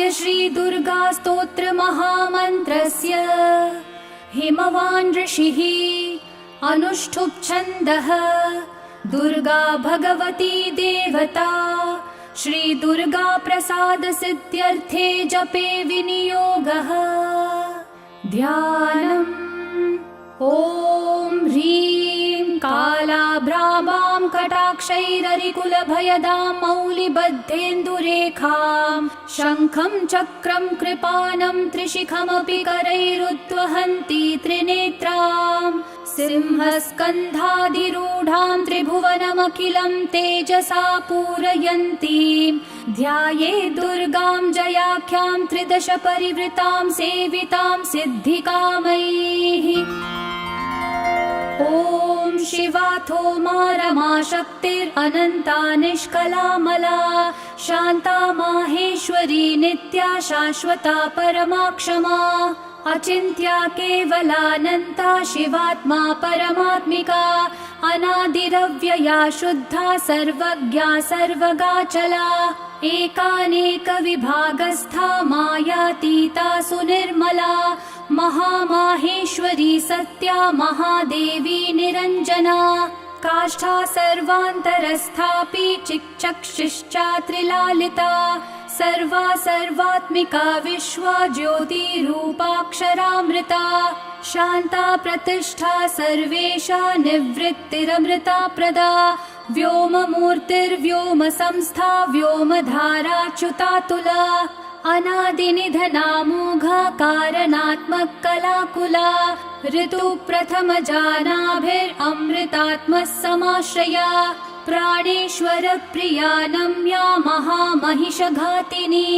अस्य श्री दुर्गा स्तोत्र महामन्त्रस्य हिमवान् ऋषिः अनुष्ठुप् छन्दः दुर्गा भगवती देवता श्री दुर्गा प्रसाद सिद्ध्यर्थे जपे विनियोगः। ध्यानम् ॐ ह्रीं कालाभ्रामां कटाक्षैररिकुलभयदां मौलिबद्धेन्दुरेखां शङ्खं चक्रं कृपानं त्रिशिखमपि करैरुद्वहन्ती त्रिनेत्रां सिंहस्कन्धाधिरूढां त्रिभुवनमखिलं तेजसा पूरयन्तीं ध्यायेत् दुर्गां जयाख्यां त्रिदश परिवृतां सेवितां सिद्धिकामैः। ॐ शिवाथो मा रमा शक्तिरनन्ता निष्कलामला शान्ता माहेश्वरी नित्या शाश्वता परमा क्षमा अचिन्त्या केवलानन्ता शिवात्मा परमात्मिका अनादिरव्यया शुद्धा सर्वज्ञा सर्वगाचला एकानेकविभागस्था मायातीता सुनिर्मला महामाहेश्वरी सत्या महादेवी निरञ्जना काष्ठा सर्वान्तरस्थापि चिच्चक्षिश्चा त्रिलालिता सर्वा सर्वात्मिका विश्वा ज्योतिरूपाक्षरामृता शान्ता प्रतिष्ठा सर्वेषा निवृत्तिरमृता प्रदा व्योममूर्तिर्व्योम संस्था व्योमधाराच्युतातुला अनादिनिधनामोघा कारणात्मक कलाकुला ऋतु प्रथम जानाभिरमृतात्मः समाश्रया प्राणेश्वर प्रिया नम्या महामहिषघातिनी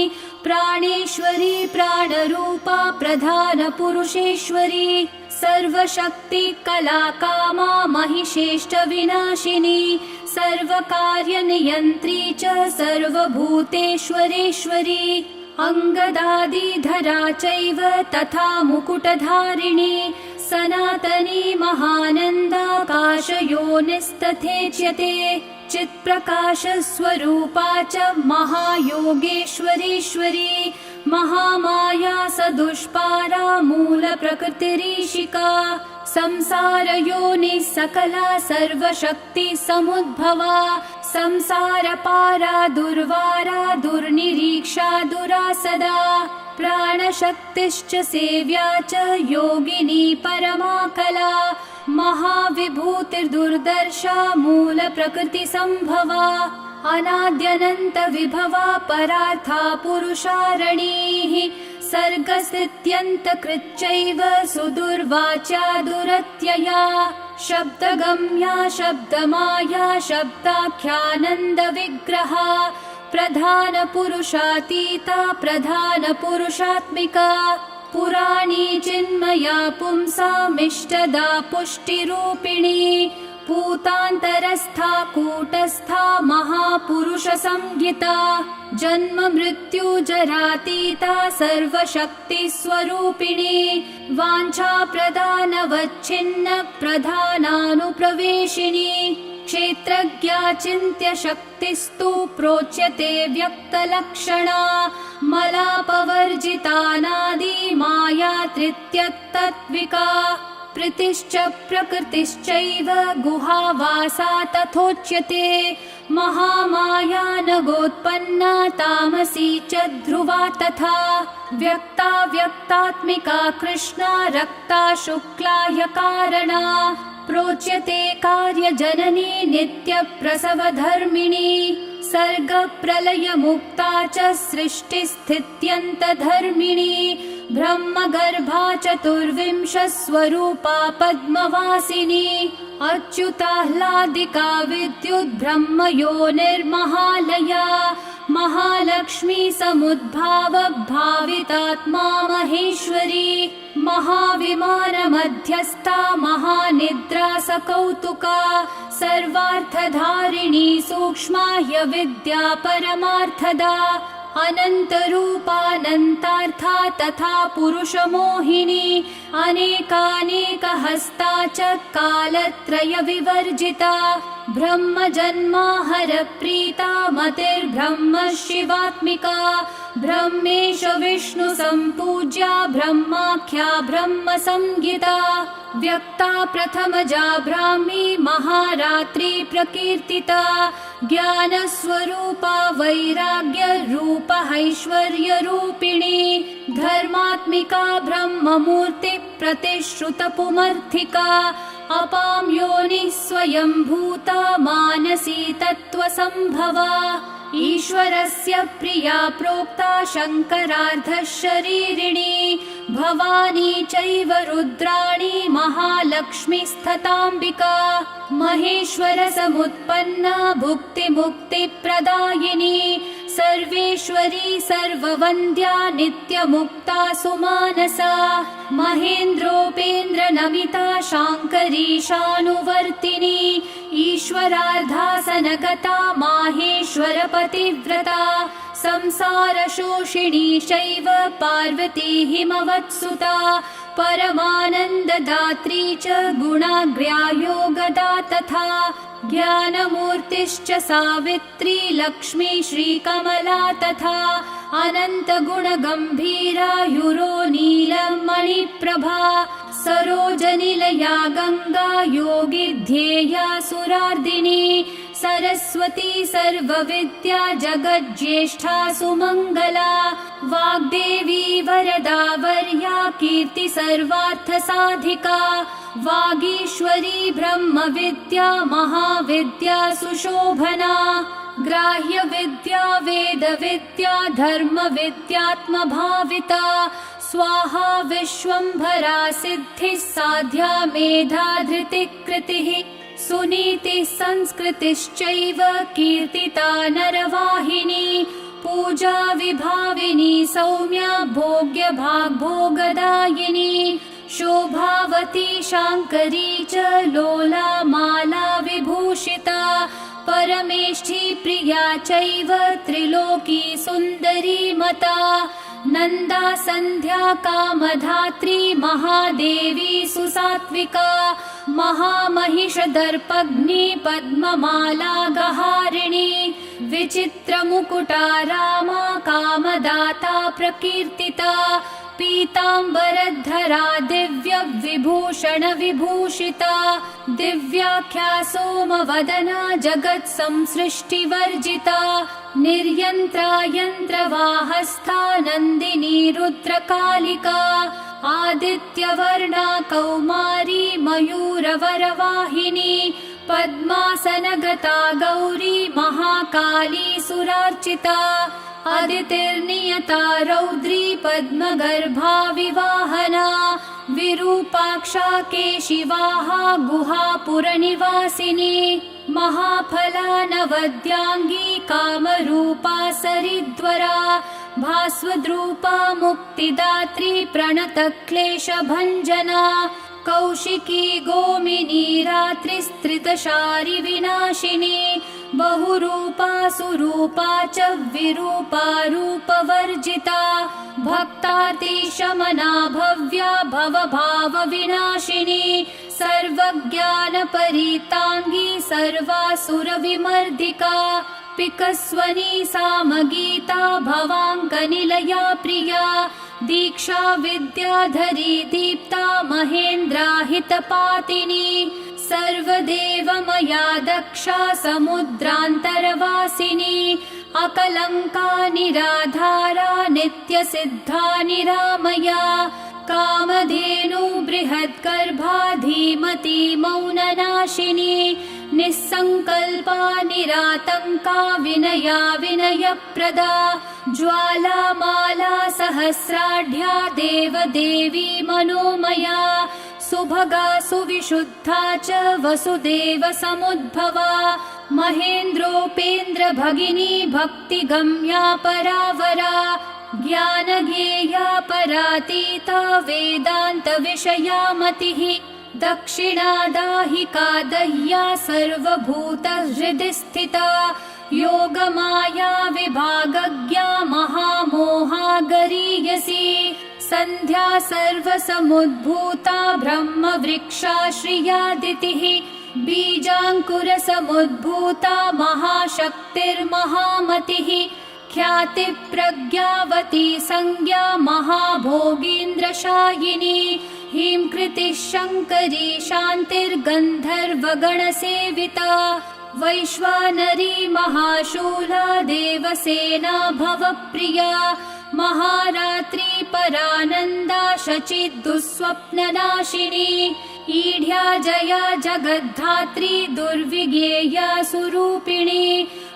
प्राणेश्वरी प्राणरूपा प्रधान पुरुषेश्वरी सर्वशक्ति कलाकामा महिषेष्ट विनाशिनी सर्वकार्यनियन्त्री च सर्वभूतेश्वरेश्वरी अङ्गदादिधरा चैव तथा मुकुटधारिणी सनातनी महानन्दाकाशयोनिस्तथेच्यते चित्प्रकाशस्वरूपा च महायोगेश्वरीश्वरी महामाया सदुष्पारा मूलप्रकृतिरीशिका संसारयोनिः सकला सर्वशक्ति समुद्भवा संसारपारा दुर्वारा दुर्निरीक्षा दुरासदा प्राणशक्तिश्च सेव्या च योगिनी परमा कला महाविभूतिर्दुर्दर्शा मूलप्रकृतिसम्भवा अनाद्यनन्त विभवा परार्था पुरुषारणीः सर्गस्थित्यन्तकृच्चैव सुदुर्वाचा दुरत्यया शब्दगम्या शब्दमाया शब्दाख्यानन्दविग्रहा प्रधानपुरुषातीता प्रधानपुरुषात्मिका पुराणी चिन्मया पुंसामिष्टदा पुष्टिरूपिणी पूतान्तरस्था कूटस्था महापुरुषसंज्ञिता जन्म मृत्यु जरातीता सर्वशक्ति स्वरूपिणी वाञ्छा प्रदानवच्छिन्न प्रधानानुप्रवेशिनी क्षेत्रज्ञा चिन्त्य शक्तिस्तु प्रोच्यते व्यक्तलक्षणा मलापवर्जितानादि माया तृतीयतत्त्विका प्रीतिश्च प्रकृतिश्चैव गुहावासा तथोच्यते महामाया नगोत्पन्ना तामसी च ध्रुवा तथा व्यक्ता व्यक्तात्मिका कृष्णा रक्ता शुक्ला ह्यकारणा प्रोच्यते कार्यजननी नित्यप्रसवधर्मिणी सर्गप्रलयमुक्ता च सृष्टिस्थित्यन्तधर्मिणी ब्रह्मगर्भा चतुर्विंशः स्वरूपा पद्मवासिनी अच्युताह्लादिका विद्युद्ब्रह्मयोनिर्महालया महालक्ष्मी समुद्भाव भावितात्मा महेश्वरी महाविमानमध्यस्था महानिद्रा सकौतुका सर्वार्थधारिणी सूक्ष्मा ह्यविद्या परमार्थदा अनन्तरूपानन्तार्था तथा पुरुषमोहिनी अनेकानेकहस्ता च कालत्रयविवर्जिता ब्रह्मजन्माहर प्रीता मतिर्ब्रह्म शिवात्मिका ब्रह्मेश विष्णु सम्पूज्या ब्रह्माख्या ब्रह्म संज्ञिता व्यक्ता प्रथमजा ब्राह्मी महारात्रि प्रकीर्तिता ज्ञानस्वरूपा वैराग्य रूपैश्वर्य रूपिणी धर्मात्मिका ब्रह्ममूर्ति प्रतिश्रुतपुमर्थिका अपां योनिः स्वयंभूता मानसी तत्त्वसम्भवा ईश्वरस्य प्रिया प्रोक्ता शङ्करार्धशरीरिणी भवानी चैव रुद्राणी महालक्ष्मीस्तथाम्बिका महेश्वरसमुत्पन्ना भुक्तिमुक्तिप्रदायिनी सर्वेश्वरी सर्ववन्द्या नित्यमुक्ता सुमानसा महेन्द्रोपेन्द्रनमिता शाङ्करी शानुवर्तिनी ईश्वरार्धासनगता माहेश्वरपतिव्रता संसारशोषिणी चैव पार्वती हिमवत्सुता परमानन्ददात्री च गुणाग्र्या योगदा तथा ज्ञानमूर्तिश्च सावित्री लक्ष्मी श्रीकमला तथा अनन्तगुणगम्भीरा युरो नीलमणिप्रभा सरोजनिलया गङ्गा योगिध्येया सुरार्दिनी सरस्वती सर्वविद्या जगज्येष्ठा सुमङ्गला वाग्देवी वरदा वर्या कीर्ति सर्वार्थसाधिका वागीश्वरी ब्रह्मविद्या महाविद्या सुशोभना ग्राह्यविद्या वेदविद्या धर्मविद्यात्मभाविता स्वाहा विश्वम्भरा सिद्धिः साध्या मेधा धृतिकृतिः सुनीतिः संस्कृतिश्चैव कीर्तिता नरवाहिनी पूजा विभाविनी सौम्या भोग्य भाग्भोगदायिनी शोभावती शाङ्करी च लोला माला विभूषिता परमेष्ठी प्रिया चैव त्रिलोकी सुन्दरी मता नन्दा सन्ध्या कामधात्री महादेवी सुसात्विका महामहिषदर्पग्नि पद्ममाला गहारिणी विचित्रमुकुटा रामा कामदाता प्रकीर्तिता पीताम्बरधरा दिव्य विभूषण विभूषिता दिव्याख्या सोमवदना जगत् संसृष्टिवर्जिता निर्यन्त्रा यन्त्रवाहस्था नन्दिनी रुद्रकालिका आदित्यवर्णा कौमारी मयूरवरवाहिनी पद्मासनगता गौरी महाकाली सुरार्चिता अदितिर्नियता रौद्री पद्मगर्भा विवाहना विरूपाक्षा केशिवाहा गुहापुरनिवासिनी महाफला नवद्यांगी कामरूपा सरिद्वरा भास्वद्रूपा मुक्तिदात्री प्रणतक्लेशभञ्जना कौशिकी गोमिनी रात्रिस्त्रितशारि विनाशिनी बहुरूपा सुरूपा च विरूपा रूपवर्जिता भक्तातिशमना भव्या भवभावविनाशिनी सर्वज्ञानपरिताङ्गी सर्वासुरविमर्दिका पिकस्वनी सामगीता भवाङ्कनिलया प्रिया दीक्षा विद्याधरी दीप्ता महेन्द्राहितपातिनी सर्वदेवमया दक्षा समुद्रान्तरवासिनी अकलङ्का निराधारा नित्यसिद्धा निरामया कामधेनु बृहद्गर्भा धीमती मौननाशिनी निस्सङ्कल्पा निरातङ्का विनया विनयप्रदा ज्वालामाला सहस्राढ्या देवदेवी मनोमया सुभगा सुविशुद्धा च वसुदेव समुद्भवा महेन्द्रोपेन्द्र भगिनी भक्तिगम्या परावरा ज्ञानज्ञेया परातीता वेदान्त विषया मतिः दक्षिणादाहिका दह्या सर्वभूतहृदि स्थिता योगमाया विभागज्ञा महामोहा गरीयसी सन्ध्या सर्वसमुद्भूता ब्रह्मवृक्षाश्रियादितिः बीजाङ्कुरसमुद्भूता महाशक्तिर्महामतिः ख्याति प्रज्ञावती संज्ञा महाभोगीन्द्रशायिनी हींकृतिः शङ्करी शान्तिर्गन्धर्वगणसेविता वैश्वानरी महाशूला देवसेना भवप्रिया महारात्री परानन्दा शचिदुःस्वप्ननाशिनी ईढ्या जया जगद्धात्री दुर्विज्ञेया सुरूपिणी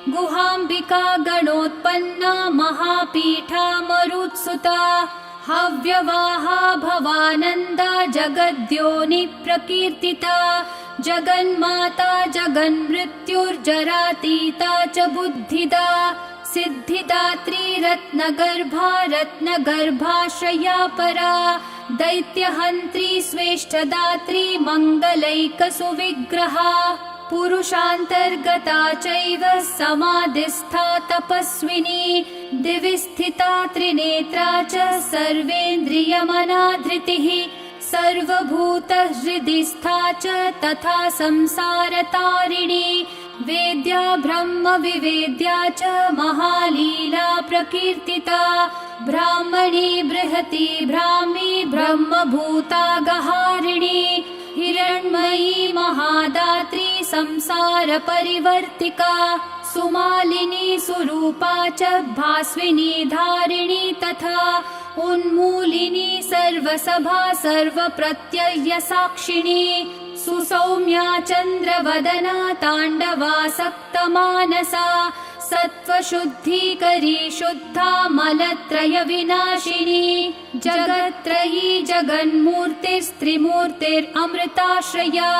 गुहाम्बिका गणोत्पन्ना महापीठा मरुत्सुता हव्यवाहा भवानन्दा जगद्योनि प्रकीर्तिता जगन्माता जगन्मृत्युर्जरातीता च बुद्धिदा सिद्धिदात्री रत्नगर्भा रत्नगर्भाश्रया परा दैत्यहन्त्री स्वेष्टदात्री मङ्गलैकसुविग्रहा पुरुषान्तर्गता चैव समाधिस्था तपस्विनी दिवि स्थिता त्रिनेत्रा च सर्वेन्द्रियमनाधृतिः सर्वभूतहृदि स्था च तथा संसारतारिणी वेद्या ब्रह्म विवेद्या च महालीला प्रकीर्तिता ब्राह्मणी बृहती ब्राह्मी ब्रह्मभूतागहारिणी हिरण्मयी महादात्री संसार परिवर्तिका सुमालिनी सुरूपा च भास्विनी धारिणी तथा उन्मूलिनी सर्वसभा सर्वप्रत्यय साक्षिणी सुसौम्या चन्द्रवदना ताण्डवासक्तमानसा सत्त्वशुद्धीकरी शुद्धा मलत्रय विनाशिनी जगत्त्रयी जगन्मूर्तिस्त्रिमूर्तिरमृताश्रया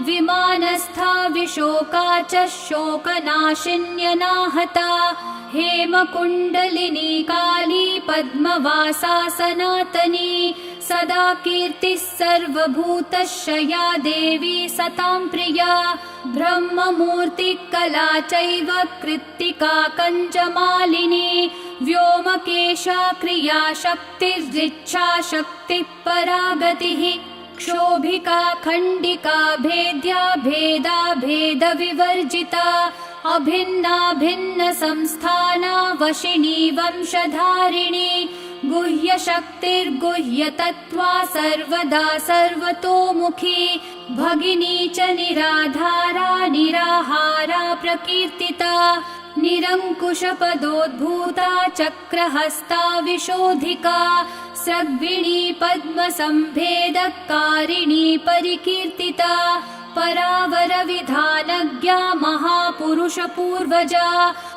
विमानस्था विशोका च शोकनाशिन्यनाहता हेमकुण्डलिनी काली पद्मवासा सनातनी सदा कीर्तिः सर्वभूतशया देवी सतां प्रिया ब्रह्ममूर्तिकला चैव कृत्तिका कञ्जमालिनी व्योमकेशा क्रिया शक्तिरिच्छा शक्तिः परागतिः क्षोभिका खण्डिका भेद्या भेदा भेद विवर्जिता अभिन्ना भिन्न संस्थाना वशिनी वंशधारिणी गुह्य शक्तिर्गुह्य तत्त्वा सर्वदा सर्वतोमुखी भगिनी च निराधारा निराहारा प्रकीर्तिता निरङ्कुशपदोद्भूता चक्रहस्ता विशोधिका सद्विणी पद्मसंभेदकारिणी परिकीर्तिता परावरविधानज्ञा महापुरुषपूर्वजा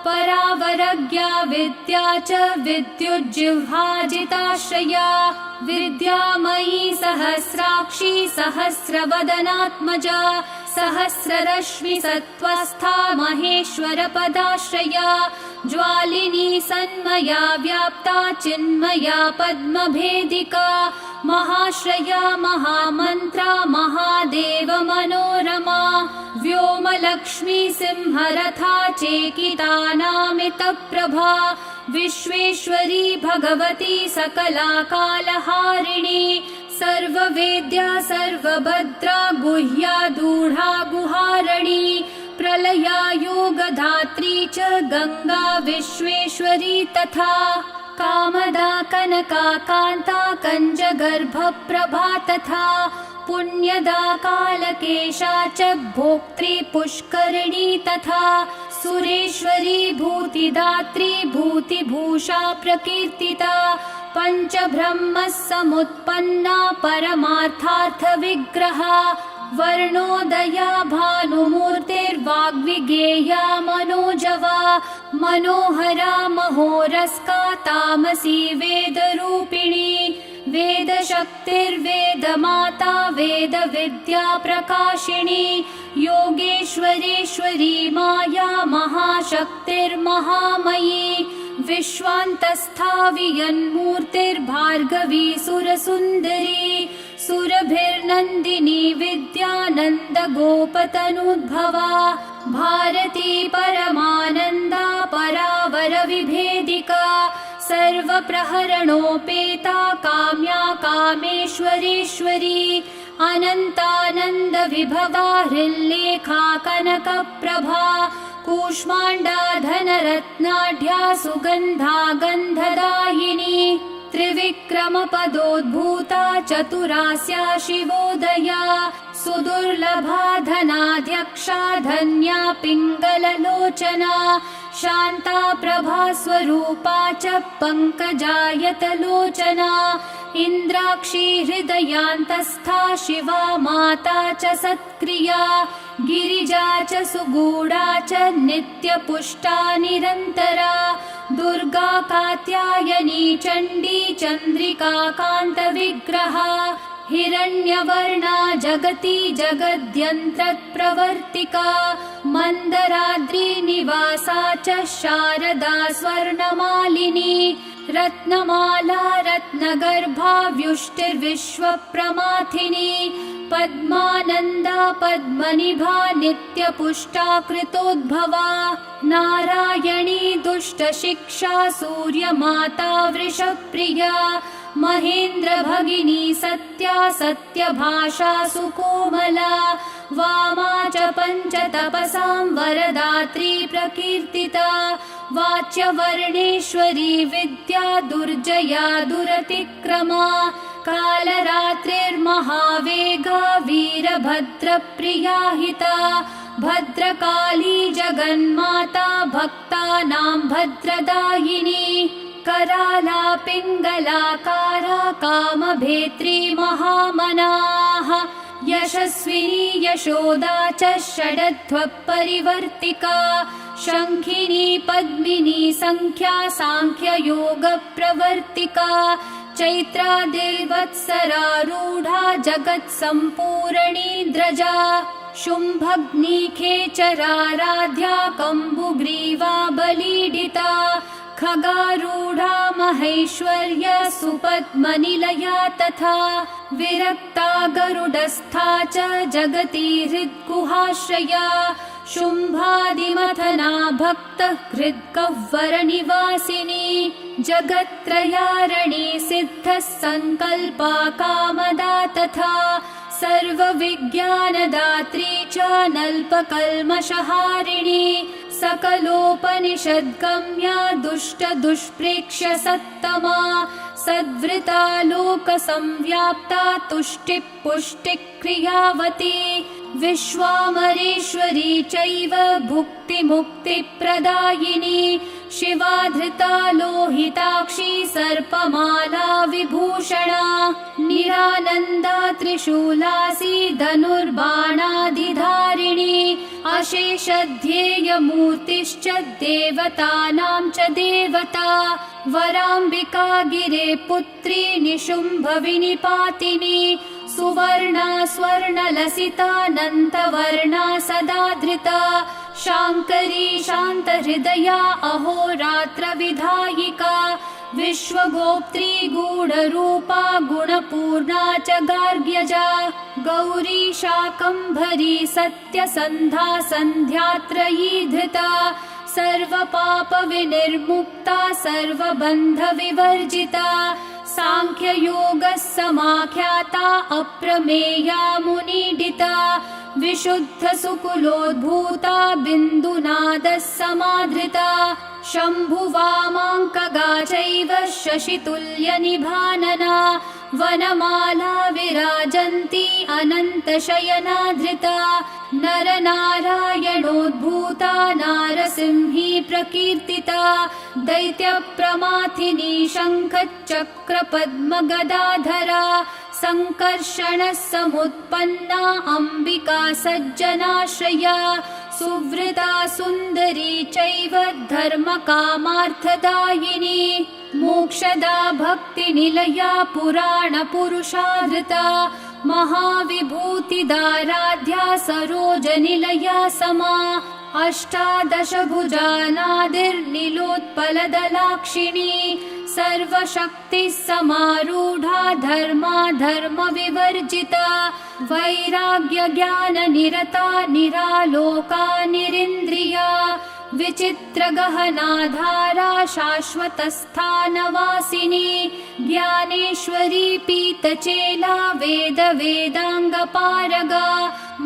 परावरज्ञा विद्या च विद्युज्जिह्वाजिताश्रया विद्यामयी सहस्राक्षी सहस्रवदनात्मजा सहस्ररश्मि सत्त्वस्था महेश्वरपदाश्रया ज्वालिनी सन्मया व्याप्ता चिन्मया पद्मभेदिका महाश्रया महामन्त्रा महादेव मनोरमा व्योमलक्ष्मी सिंहरथा चेकितानामितप्रभा विश्वेश्वरी भगवती सकला कालहारिणी सर्ववेद्या सर्वभद्रा गुह्या दूढा गुहारणी प्रलया योगधात्री च गंगा विश्वेश्वरी तथा कामदा कनका कान्ता कञ्जगर्भप्रभा तथा पुण्यदा कालकेशा च भोक्त्री पुष्करिणी तथा सुरेश्वरी भूतिदात्री भूतिभूषा प्रकीर्तिता पञ्चब्रह्म समुत्पन्ना परमार्थार्थविग्रहा वर्णोदया भानुमूर्तिर्वाग्विगेया मनोजवा मनोहरा महोरस्का तामसी वेदरूपिणी वेदशक्तिर्वेदमाता वेदविद्या प्रकाशिनी योगेश्वरेश्वरी माया महाशक्तिर्महामयी विश्वान्तस्था वियन्मूर्तिर्भार्गवी सुरसुन्दरी सुरभिर्नन्दिनी विद्यानन्दगोपतनुद्भवा भारती परमानन्दा परावरविभेदिका सर्वप्रहरणोपेता काम्या कामेश्वरेश्वरी अनन्तानन्दविभवा हृल्लेखा कनकप्रभा कूष्माण्डा धनरत्नाढ्या सुगन्धा गन्धदायिनी त्रिविक्रमपदोद्भूता चतुरास्या शिवोदया सुदुर्लभा धनाध्यक्षा धन्या पिङ्गललोचना शान्ता प्रभा स्वरूपा च पङ्कजायतलोचना इन्द्राक्षी हृदयान्तस्था शिवा माता च सत्क्रिया गिरिजा च सुगूढा च नित्यपुष्टा निरन्तरा दुर्गा कात्यायनी चण्डी चन्द्रिका कान्तविग्रहा हिरण्यवर्णा जगति जगद्यन्त्रप्रवर्तिका मन्दराद्रि निवासा च शारदा स्वर्णमालिनी रत्नमाला रत्नगर्भा व्युष्टिर्विश्वप्रमाथिनी पद्मानन्दा पद्मनिभा नित्यपुष्टा कृतोद्भवा नारायणी दुष्टशिक्षा सूर्यमाता वृषप्रिया महेन्द्र भगिनी सत्या सत्यभाषा सुकोमला वामा च पञ्चतपसां वरदात्री प्रकीर्तिता वाच्यवर्णेश्वरी विद्या दुर्जया दुरतिक्रमा कालरात्रिर्महावेगा वीरभद्रप्रिया हिता भद्रकाली जगन्माता भक्तानां भद्रदायिनी कराला पिङ्गलाकारा कामभेत्री महामनाः यशस्विनी यशोदा च षडध्वपरिवर्तिका शङ्खिनी पद्मिनी सङ्ख्या साङ्ख्ययोगप्रवर्तिका चैत्रादिर्वत्सरारूढा जगत्सम्पूर्णीन्द्रजा शुम्भग्नि खेचराराध्या कम्बुग्रीवा बलीडिता खगारूढा महेश्वर्य सुपद्मनिलया तथा विरक्ता गरुडस्था च जगति हृद्गुहाश्रया शुम्भादिमथना भक्तः हृद्गह्वरनिवासिनी जगत्त्रयारणी सिद्धः सङ्कल्पा कामदा तथा सर्वविज्ञानदात्री च नल्पकल्मषहारिणी सकलोपनिषद्गम्या दुष्टदुष्प्रेक्ष्य सत्तमा सद्वृता लोकसंव्याप्ता तुष्टिः पुष्टिक्रियावती विश्वामरेश्वरी चैव भुक्तिमुक्तिप्रदायिनी शिवाधृता लोहिताक्षी सर्पमाला विभूषणा निरानन्दा त्रिशूलासी धनुर्बाणादिधारिणी अशेषध्येयमूर्तिश्च देवतानां च देवता वराम्बिका गिरे पुत्री निशुम्भविनिपातिनी सुवर्णा स्वर्णलसितानन्तवर्णा सदा धृता शाङ्करी शान्तहृदया अहोरात्रविधायिका विश्वगोप्त्री गूढरूपा गुणपूर्णा च गार्ग्यजा गौरी शाकम्भरी सत्यसन्धा सन्ध्यात्रयी धृता सर्वपापविनिर्मुक्ता सर्वबन्धविवर्जिता साङ्ख्ययोगः समाख्याता अप्रमेया मुनिडिता विशुद्धसुकुलोद्भूता बिन्दुनादः समाधृता शम्भुवामाङ्कगा चैव शशितुल्यनिभानना वनमाला विराजन्ती अनन्तशयनाधृता नरनारायणोद्भूता नारसिंही प्रकीर्तिता दैत्यप्रमाथिनी शङ्खचक्रपद्मगदाधरा सङ्कर्षणः समुत्पन्ना अम्बिका सज्जनाश्रया सुवृता सुन्दरी चैव धर्मकामार्थदायिनी मोक्षदा भक्तिनिलया पुराणपुरुषाधृता महाविभूतिदाराध्या सरोजनिलया समा अष्टादशभुजानादिर्निलोत्पलदलाक्षिणी सर्वशक्तिः समारूढा धर्मविवर्जिता वैराग्यज्ञाननिरता निरालोका निरिन्द्रिया विचित्रगहनाधारा शाश्वतस्थानवासिनी ज्ञानेश्वरी पीतचेला वेदांगपारगा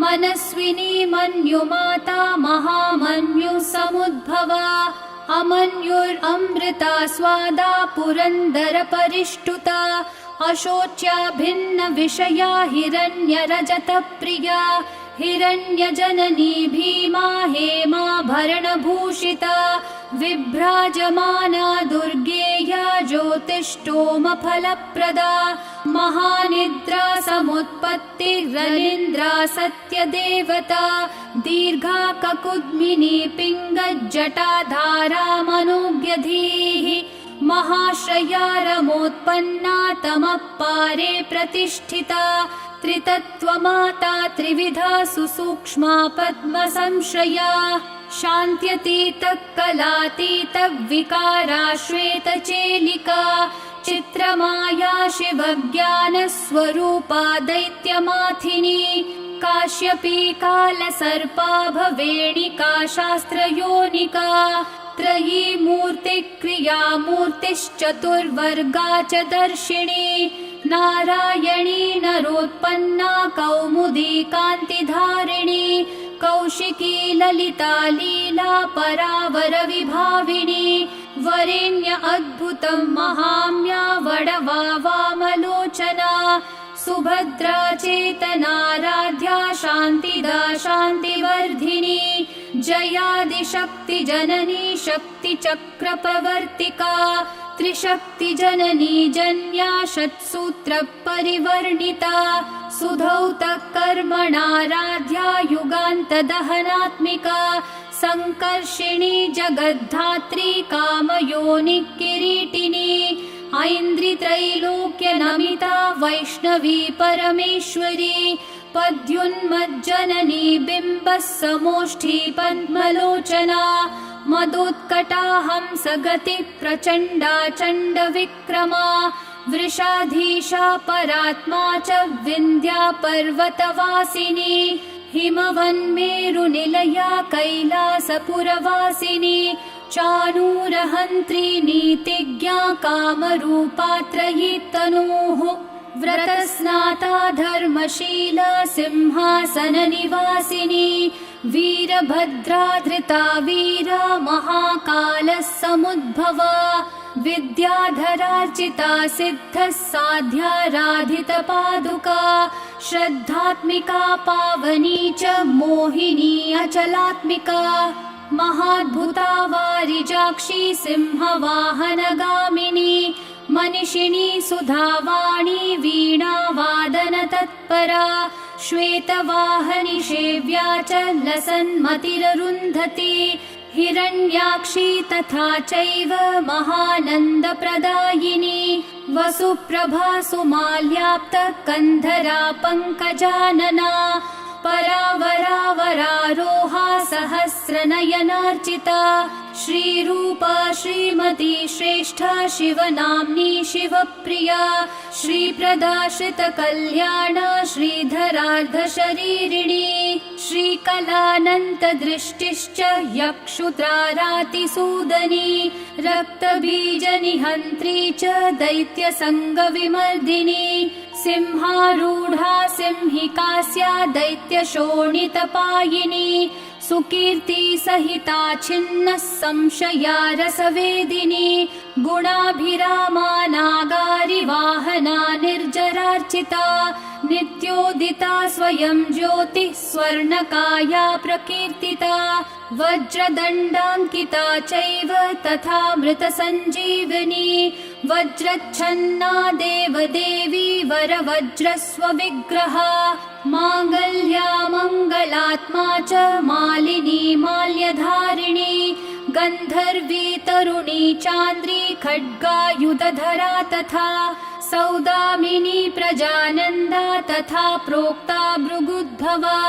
मनस्विनी मन्युमाता महामन्युसमुद्भवा अमन्युरमृता स्वादा पुरन्दरपरिष्टुता अशोच्या भिन्न विषया हिरण्यरजतप्रिया हिरण्यजननी भीमा हेमाभरणभूषिता विभ्राजमाना दुर्गेया ज्योतिष्टोमफलप्रदा महानिद्रा समुत्पत्तिरनिन्द्रा सत्यदेवता दीर्घा ककुद्मिनी पिङ्गज्जटाधारा मनोज्ञधीः महाश्रया रमोत्पन्ना तमपारे प्रतिष्ठिता त्रितत्त्वमाता त्रिविधा सुसूक्ष्मा पद्मसंश्रया शान्त्यतीतः कलातीतविकारा श्वेतचेलिका चित्रमाया शिवज्ञानस्वरूपा दैत्यमाथिनी काश्यपी कालसर्पा भवेणिका शास्त्रयोनिका त्रयी मूर्तिक्रिया मूर्तिश्चतुर्वर्गा च दर्शिनी नारायणी नरोत्पन्ना कौमुदी कान्तिधारिणी कौशिकी ललिता लीला परावर विभाविनी वरेण्य अद्भुतं महाम्या वडवा वामलोचना सुभद्रा चेतनाराध्या शान्तिदा शान्तिवर्धिनी जयादिशक्तिजननी शक्तिचक्रप्रवर्तिका त्रिशक्तिजननी जन्या शत्सूत्रपरिवर्णिता सुधौतः कर्मणाराध्या युगान्तदहनात्मिका संकर्षिणी जगद्धात्री कामयोनिकिरीटिनी ऐन्द्रित्रैलोक्यनमिता वैष्णवी परमेश्वरी पद्युन्मज्जननी बिम्बः समोष्ठी पद्मलोचना मदोत्कटाहंसगति प्रचण्डा चण्डविक्रमा वृषाधीशा परात्मा च विन्ध्या पर्वतवासिनी हिमवन्मेरुनिलया कैलासपुरवासिनी चाणूरहन्त्री नीतिज्ञा कामरूपात्रयी तनूः व्रतस्नाता धर्मशीला सिंहासननिवासिनी वीरभद्रा धृता वीरा महाकालः समुद्भवा विद्याधरार्चिता सिद्धः साध्याराधितपादुका श्रद्धात्मिका पावनी च मोहिनी अचलात्मिका महाद्भुता वारिजाक्षी सिंहवाहनगामिनी मनिषिणी सुधावाणी वीणावादनतत्परा श्वेतवाहनि सेव्या च लसन्मतिररुन्धती हिरण्याक्षी तथा चैव महानन्दप्रदायिनी वसुप्रभा सुमाल्याप्तकन्धरा पङ्कजानना परावरावरारोहा सहस्रनयनार्चिता श्रीरूपा श्रीमती श्रेष्ठा शिवनाम्नी शिवप्रिया श्रीप्रदा श्रितकल्याणा श्रीधरार्धशरीरिणी श्रीकलानन्तदृष्टिश्च यक्षुत्रारातिसूदनी रक्तबीजनिहन्त्री च दैत्यसङ्गविमर्दिनी सिंहारूढा सिंहिकास्या दैत्यशोणितपायिनी सुकीर्ति सहिता छिन्नः संशया रसवेदिनी गुणाभिरामा नागारिवाहना निर्जरार्चिता नित्योदिता स्वयं ज्योतिः स्वर्णकाया प्रकीर्तिता वज्रदण्डाङ्किता चैव तथा मृतसञ्जीवनी वज्रच्छन्ना देवदेवी वरवज्रस्वविग्रहा माङ्गल्या मङ्गलात्मा च मालिनी माल्यधारिणी गन्धर्वी तरुणी चान्द्री खड्गायुधधरा तथा सौदामिनी प्रजानन्दा तथा प्रोक्ता भृगुद्भवा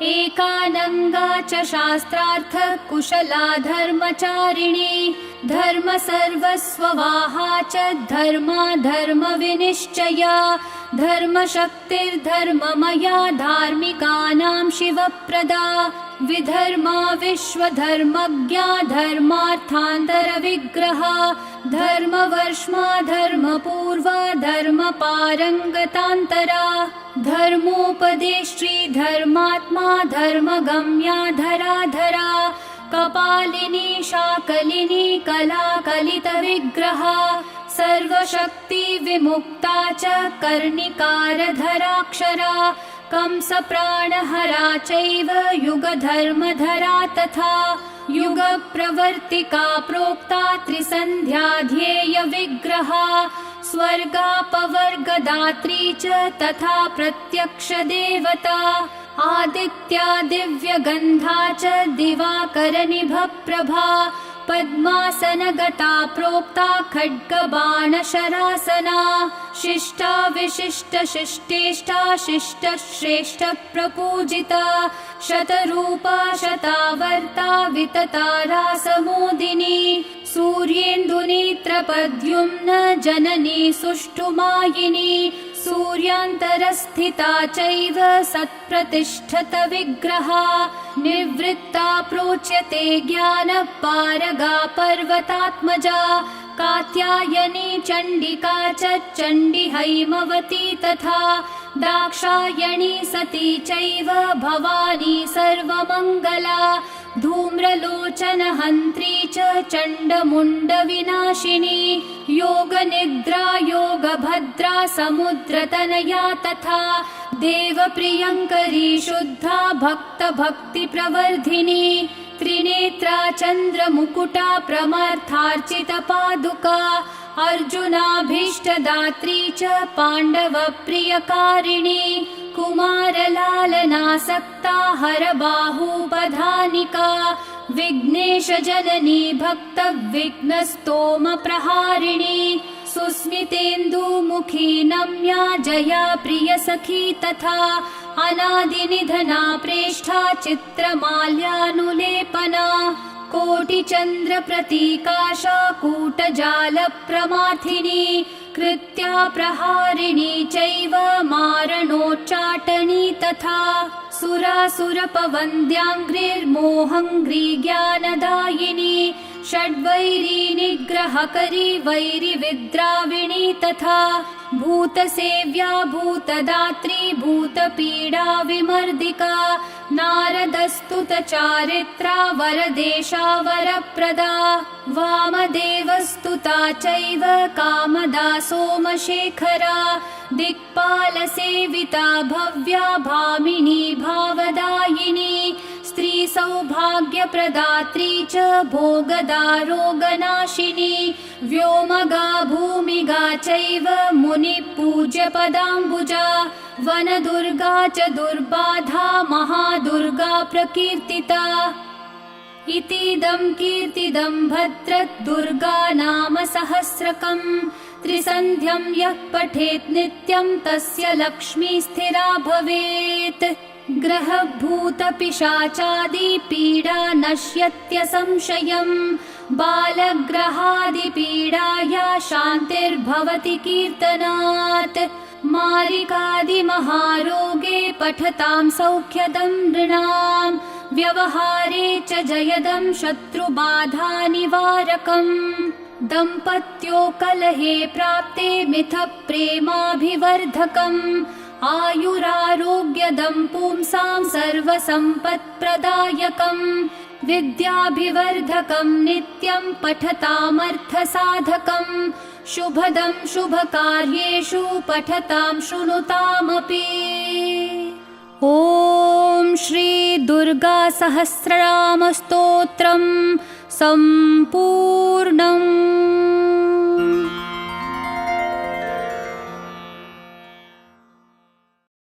एकानङ्गा च शास्त्रार्थ कुशला धर्मचारिणी धर्मसर्वस्ववाहा च धर्मा धर्मविनिश्चया धर्मशक्तिर्धर्ममया धार्मिकानां शिवप्रदा विधर्मा विश्वधर्मज्ञा धर्मार्थान्तरविग्रह धर्मवर्ष्मा धर्मपूर्वा धर्मपारङ्गतान्तरा धर्मोपदेष्ट्री धर्मात्मा धर्मगम्या धराधरा कपालिनी शाकलिनी कलाकलितविग्रहा सर्वशक्ति विमुक्ता च कर्णिकारधराक्षरा कंसप्राणहरा चैव युगधर्मधरा तथा युगप्रवर्तिका प्रोक्ता त्रिसन्ध्याध्येयविग्रहा स्वर्गापवर्गदात्री च तथा प्रत्यक्षदेवता आदित्या दिव्यगन्धा च दिवाकरनिभप्रभा पद्मासनगता प्रोक्ता खड्गबाणशरासना शिष्टा विशिष्टशिष्टेष्टा शिष्टश्रेष्ठ प्रपूजिता शतरूपा शतावर्ता विततारा समोदिनी सूर्येन्दुनेत्रपद्युम्न जननी सुष्ठुमायिनी सूर्यान्तरस्थिता चैव सत्प्रतिष्ठत विग्रहा निवृत्ता प्रोच्यते ज्ञानपारगा पर्वतात्मजा कात्यायनी चण्डिका च चण्डी हैमवती तथा दाक्षायणी सती चैव भवानी सर्वमङ्गला धूम्रलोचनहन्त्री च चण्डमुण्डविनाशिनी योगनिद्रा योगभद्रा समुद्रतनया तथा देवप्रियङ्करी शुद्धा भक्तभक्तिप्रवर्धिनी त्रिनेत्रा चन्द्रमुकुटा प्रमर्थार्चितपादुका अर्जुनाभीष्टदात्री च पाण्डवप्रियकारिणी कुमारलालनासक्ता हरबाहूपधानिका विघ्नेशजननी भक्तविघ्नस्तोमप्रहारिणी सुस्मितेन्दुमुखी नम्या जया प्रियसखी तथा अनादिनिधना प्रेष्ठा चित्रमाल्यानुलेपना कोटिचन्द्रप्रतीकाशा कूटजालप्रमाथिनी कृत्या प्रहारिणी चैव मारणोच्चाटनी तथा सुरासुरपवन्द्याङ्घ्रिर्मोहङ्घ्री ज्ञानदायिनी षड्वैरी निग्रहकरी वैरिविद्राविणी तथा भूतसेव्या भूतदात्री भूतपीडा विमर्दिका नारदस्तुतचारित्रा वरदेशा वरप्रदा वामदेवस्तुता चैव कामदा सोमशेखरा दिक्पालसेविता भव्या भामिनी भावदायिनी स्त्रीसौभाग्यप्रदात्री च भोगदारोगनाशिनी व्योमगा भूमिगा चैव मुनिपूज्यपदाम्बुजा वनदुर्गा च दुर्बाधा महादुर्गा प्रकीर्तिता इतीदं कीर्तिदं भद्रद्दुर्गा नाम सहस्रकम् त्रिसन्ध्यं यः पठेत् नित्यं तस्य लक्ष्मी स्थिरा भवेत् ग्रहभूतपिशाचादिपीडा नश्यत्य संशयम् बालग्रहादिपीडाया शान्तिर्भवति कीर्तनात् मारिकादिमहारोगे पठतां सौख्यदं नृणाम् व्यवहारे च जयदं शत्रुबाधानिवारकम् दम्पत्यो कलहे प्राप्ते मिथः प्रेमाभिवर्धकम् आयुरारोग्यदं पुंसां सर्वसम्पत्प्रदायकम् विद्याभिवर्धकं नित्यं पठतामर्थसाधकम् शुभदं शुभकार्येषु पठतां शृणुतामपि। ॐ श्री दुर्गा सहस्रनामस्तोत्रम् सम्पूर्णम्।